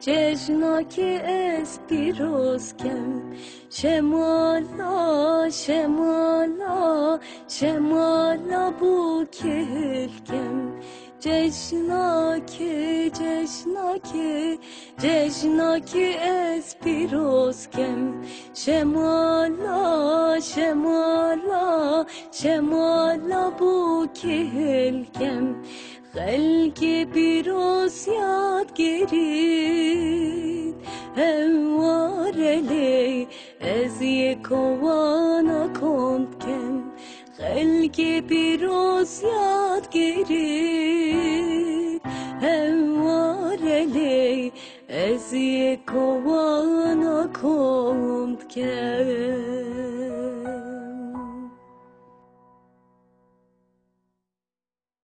جشناکی از پیروز کم شمالا بو کل کم جشناکی از پیروز کم شمالا بو کل کم خلق پیروز یاد گیرید همواره از یک وانا کند کن خلق پیروز یاد گیرید همواره از یک وانا کند کن